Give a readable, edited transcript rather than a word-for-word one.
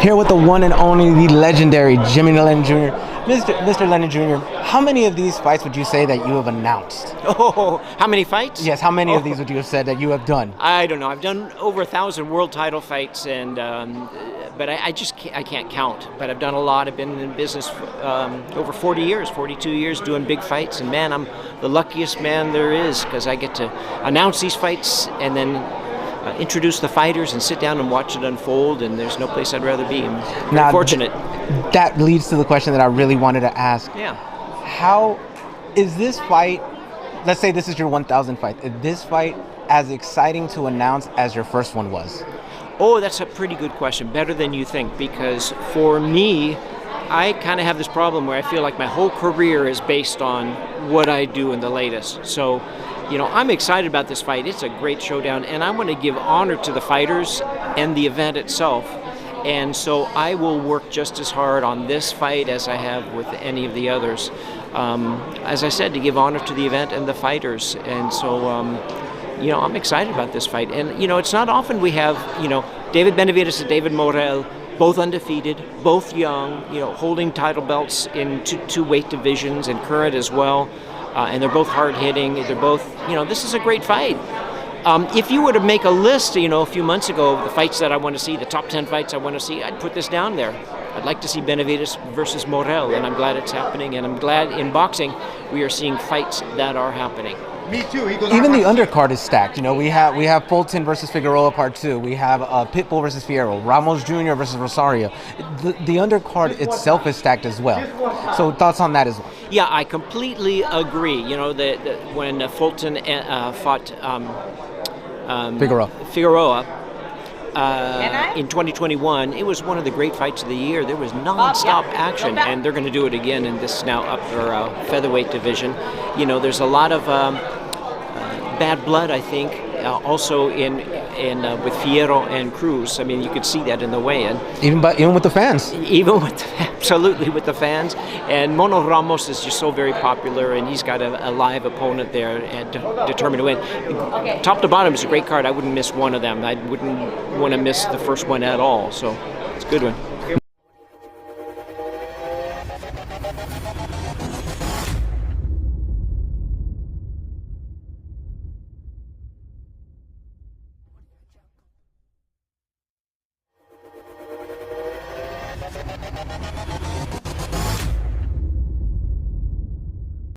here with the one and only, the legendary Jimmy Lennon Jr. Mr. Lennon Jr., how many of these fights would you say that you have announced? Oh, how many fights? Yes, how many of these would you have said that you have done? I don't know. I've done over 1,000 world title fights, and but I can't count. But I've done a lot. I've been in business over 40 years, 42 years doing big fights, and man, I'm the luckiest man there is because I get to announce these fights and then introduce the fighters and sit down and watch it unfold, and there's no place I'd rather be. I'm very fortunate. That leads to the question that I really wanted to ask. Yeah. How is this fight, let's say this is your 1,000th fight, is this fight as exciting to announce as your first one was? Oh, that's a pretty good question. Better than you think, because for me, I kind of have this problem where I feel like my whole career is based on what I do in the latest. So, you know, I'm excited about this fight. It's a great showdown, and I want to give honor to the fighters and the event itself. And so I will work just as hard on this fight as I have with any of the others. As I said, to give honor to the event and the fighters. And so, you know, I'm excited about this fight. And, you know, it's not often we have, you know, David Benavidez and David Morrell, both undefeated, both young, you know, holding title belts in two weight divisions and current as well. And they're both hard-hitting. They're both, you know, this is a great fight. If you were to make a list, you know, a few months ago of the fights that I want to see, the top 10 fights I want to see, I'd put this down there. I'd like to see Benavidez versus Morrell, and I'm glad it's happening. And I'm glad in boxing we are seeing fights that are happening. Me too. Even the undercard is stacked. You know, we have Fulton versus Figueroa Part 2. We have Pitbull versus Fierro, Ramos Jr. versus Rosario. The undercard itself is stacked as well. So thoughts on that as well? Yeah, I completely agree. You know, when Fulton fought Figueroa in 2021, it was one of the great fights of the year. There was non-stop action, and they're going to do it again in this now upper featherweight division. You know, there's a lot of bad blood, I think, also in with Fierro and Cruz. I mean, you could see that in the weigh-in. Even with the fans. Absolutely with the fans. And Mono Ramos is just so very popular, and he's got a live opponent there and determined to win. Top to bottom is a great card. I wouldn't miss one of them. I wouldn't want to miss the first one at all. So it's a good one.